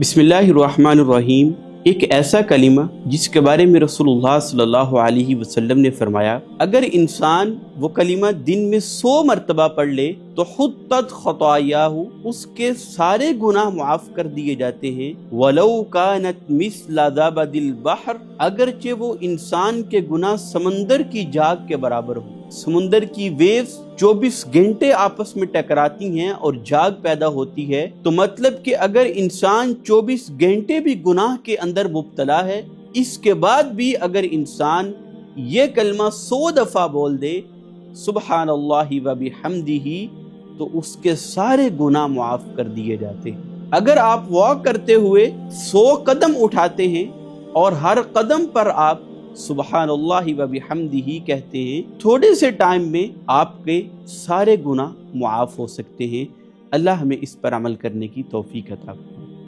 बिस्मिल्लाहिर्रहमानिर्रहीम। एक ऐसा कलिमा जिसके बारे में रसूलुल्लाह सल्लल्लाहु अलैहि वसल्लम ने फरमाया, अगर इंसान वो कलिमा दिन में 100 मरतबा पढ़ ले तो हुत्तत खतायाहु, उसके सारे गुनाह माफ कर दिए जाते हैं। वलौ कानत मिस्ला ज़बदिल बहर, अगरचे वो इंसान के गुनाह समंदर की जाग के बराबर हो। समुंदर की वेव्स 24 घंटे आपस में टकराती हैं और जाग पैदा होती है, तो मतलब कि अगर इंसान 24 घंटे भी गुनाह के अंदर मुब्तला है, इसके बाद भी अगर इंसान ये कलमा 100 दफा बोल दे, सुब्हानल्लाहि व बिहम्दिही, तो उसके सारे गुनाह माफ कर दिए जाते हैं। अगर आप वॉक करते हुए 100 कदम उठाते हैं और हर कदम पर आप सुब्हानल्लाहि व बिहम्दिही कहते हैं, थोड़े से टाइम में आपके सारे गुनाह मुआफ हो सकते हैं। अल्लाह हमें इस पर अमल करने की तौफीक अता फरमाए।